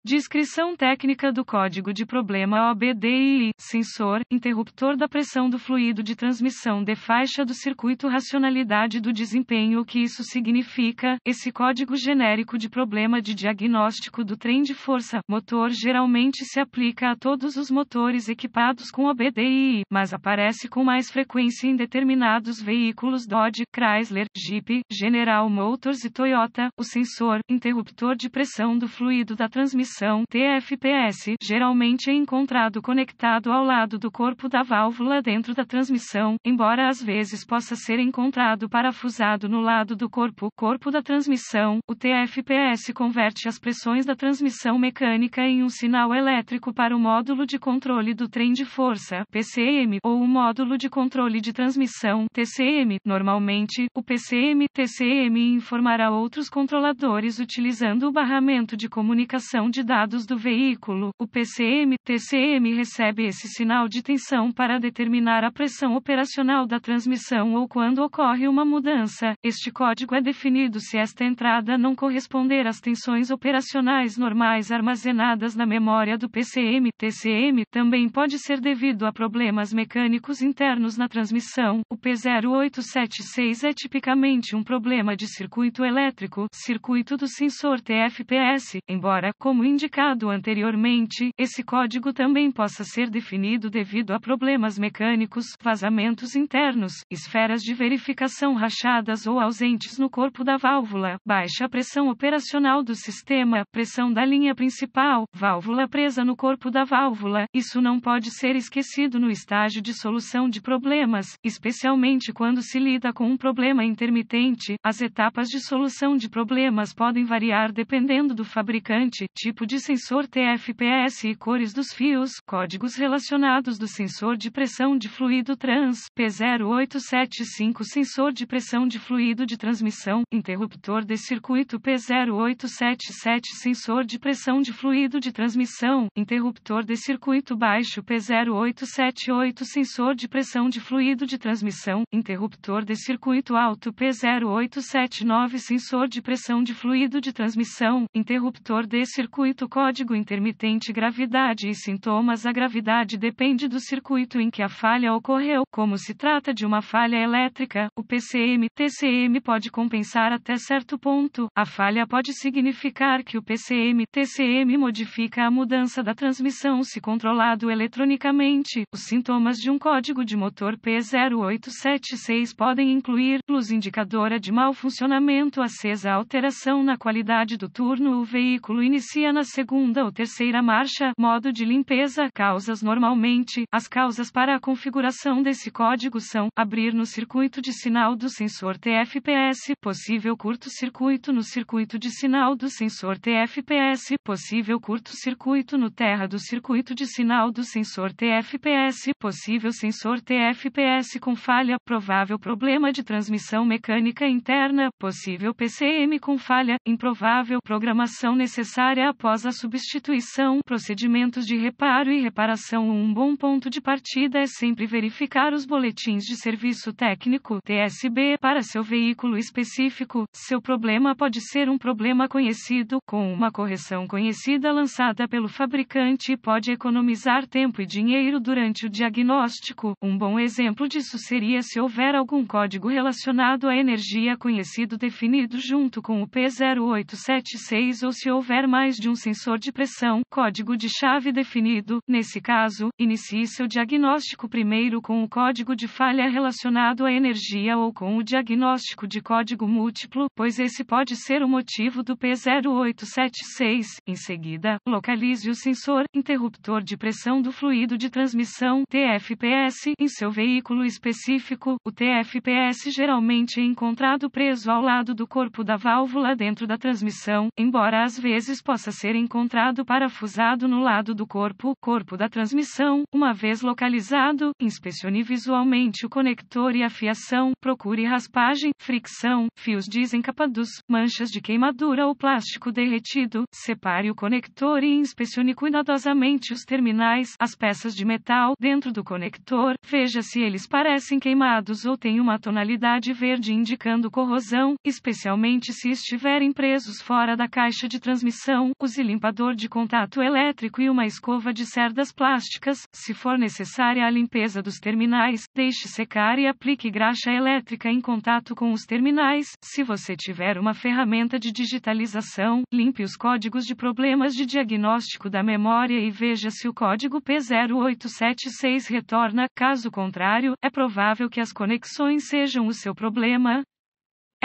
Descrição técnica do código de problema OBDI, sensor, interruptor da pressão do fluido de transmissão de faixa do circuito racionalidade do desempenho. O que isso significa? Esse código genérico de problema de diagnóstico do trem de força motor geralmente se aplica a todos os motores equipados com OBDI, mas aparece com mais frequência em determinados veículos Dodge, Chrysler, Jeep, General Motors e Toyota. O sensor, interruptor de pressão do fluido da transmissão TFPS, geralmente é encontrado conectado ao lado do corpo da válvula dentro da transmissão, embora às vezes possa ser encontrado parafusado no lado do corpo da transmissão. O TFPS converte as pressões da transmissão mecânica em um sinal elétrico para o módulo de controle do trem de força, PCM, ou o módulo de controle de transmissão, TCM. Normalmente, o PCM-TCM informará outros controladores utilizando o barramento de comunicação de dados do veículo. O PCM-TCM recebe esse sinal de tensão para determinar a pressão operacional da transmissão ou quando ocorre uma mudança. Este código é definido se esta entrada não corresponder às tensões operacionais normais armazenadas na memória do PCM-TCM. Também pode ser devido a problemas mecânicos internos na transmissão. O P0876 é tipicamente um problema de circuito elétrico, circuito do sensor TFPS, embora, como indicado anteriormente, esse código também possa ser definido devido a problemas mecânicos, vazamentos internos, esferas de verificação rachadas ou ausentes no corpo da válvula, baixa pressão operacional do sistema, pressão da linha principal, válvula presa no corpo da válvula. Isso não pode ser esquecido no estágio de solução de problemas, especialmente quando se lida com um problema intermitente. As etapas de solução de problemas podem variar dependendo do fabricante, tipo de sensor TFPS e cores dos fios. Códigos relacionados do sensor de pressão de fluido trans, P0875 sensor de pressão de fluido de transmissão, interruptor de circuito P0877 sensor de pressão de fluido de transmissão, interruptor de circuito baixo P0878 sensor de pressão de fluido de transmissão, interruptor de circuito alto P0879 sensor de pressão de fluido de transmissão, interruptor de circuito código intermitente gravidade e sintomas. A gravidade depende do circuito em que a falha ocorreu. Como se trata de uma falha elétrica, o PCM-TCM pode compensar até certo ponto. A falha pode significar que o PCM-TCM modifica a mudança da transmissão se controlado eletronicamente. Os sintomas de um código de motor P0876 podem incluir luz indicadora de mau funcionamento acesa, alteração na qualidade do turno, o veículo inicia na segunda ou terceira marcha, modo de limpeza. Causas. Normalmente, as causas para a configuração desse código são: abrir no circuito de sinal do sensor TFPS, possível curto-circuito no circuito de sinal do sensor TFPS, possível curto-circuito no terra do circuito de sinal do sensor TFPS, possível sensor TFPS com falha, provável problema de transmissão mecânica interna, possível PCM com falha, improvável programação necessária após a substituição, procedimentos de reparo e reparação. Um bom ponto de partida é sempre verificar os boletins de serviço técnico (TSB) para seu veículo específico. Seu problema pode ser um problema conhecido, com uma correção conhecida lançada pelo fabricante e pode economizar tempo e dinheiro durante o diagnóstico. Um bom exemplo disso seria se houver algum código relacionado à energia conhecido definido junto com o P0876 ou se houver mais de um sensor de pressão, código de chave definido. Nesse caso, inicie seu diagnóstico primeiro com o código de falha relacionado à energia ou com o diagnóstico de código múltiplo, pois esse pode ser o motivo do P0876. Em seguida, localize o sensor, interruptor de pressão do fluido de transmissão, TFPS, em seu veículo específico. O TFPS geralmente é encontrado preso ao lado do corpo da válvula dentro da transmissão, embora às vezes possa ser encontrado parafusado no lado do corpo da transmissão. Uma vez localizado, inspecione visualmente o conector e a fiação, procure raspagem, fricção, fios desencapados, manchas de queimadura ou plástico derretido, separe o conector e inspecione cuidadosamente os terminais, as peças de metal dentro do conector, veja se eles parecem queimados ou têm uma tonalidade verde indicando corrosão, especialmente se estiverem presos fora da caixa de transmissão. Os use limpador de contato elétrico e uma escova de cerdas plásticas. Se for necessária a limpeza dos terminais, deixe secar e aplique graxa elétrica em contato com os terminais. Se você tiver uma ferramenta de digitalização, limpe os códigos de problemas de diagnóstico da memória e veja se o código P0876 retorna. Caso contrário, é provável que as conexões sejam o seu problema.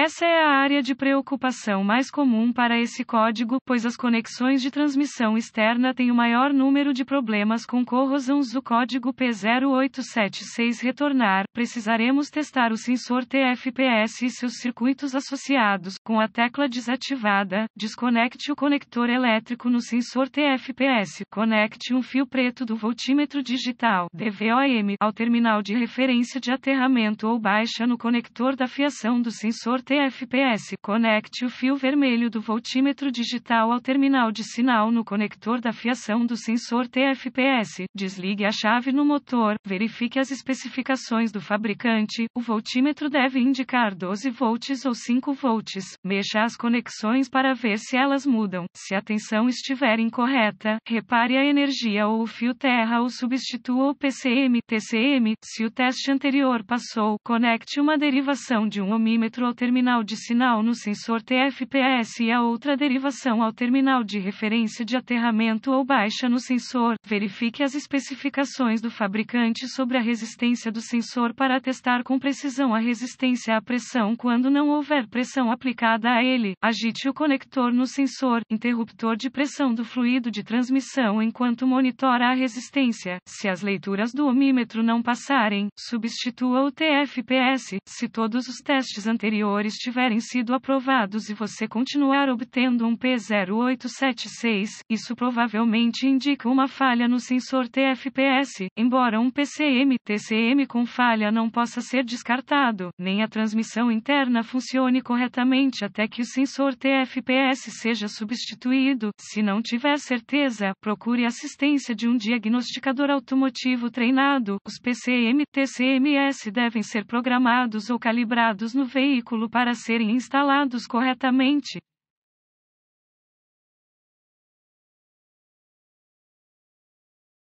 Essa é a área de preocupação mais comum para esse código, pois as conexões de transmissão externa têm o maior número de problemas com corrosão. Se o código P0876 retornar, precisaremos testar o sensor TFPS e seus circuitos associados. Com a tecla desativada, desconecte o conector elétrico no sensor TFPS. Conecte um fio preto do voltímetro digital DVOM ao terminal de referência de aterramento ou baixa no conector da fiação do sensor TFPS. Conecte o fio vermelho do voltímetro digital ao terminal de sinal no conector da fiação do sensor TFPS. Desligue a chave no motor. Verifique as especificações do fabricante. O voltímetro deve indicar 12 volts ou 5 volts. Mexa as conexões para ver se elas mudam. Se a tensão estiver incorreta, repare a energia ou o fio terra ou substitua o PCM/TCM. Se o teste anterior passou, conecte uma derivação de um ohmímetro ao terminal de sinal no sensor TFPS e a outra derivação ao terminal de referência de aterramento ou baixa no sensor. Verifique as especificações do fabricante sobre a resistência do sensor para testar com precisão a resistência à pressão quando não houver pressão aplicada a ele. Agite o conector no sensor, interruptor de pressão do fluido de transmissão enquanto monitora a resistência. Se as leituras do ohmímetro não passarem, substitua o TFPS. Se todos os testes anteriores tiverem sido aprovados e você continuar obtendo um P0876, isso provavelmente indica uma falha no sensor TFPS. Embora um PCM/TCM com falha não possa ser descartado, nem a transmissão interna funcione corretamente até que o sensor TFPS seja substituído. Se não tiver certeza, procure assistência de um diagnosticador automotivo treinado. Os PCM/TCMS devem ser programados ou calibrados no veículo para serem instalados corretamente.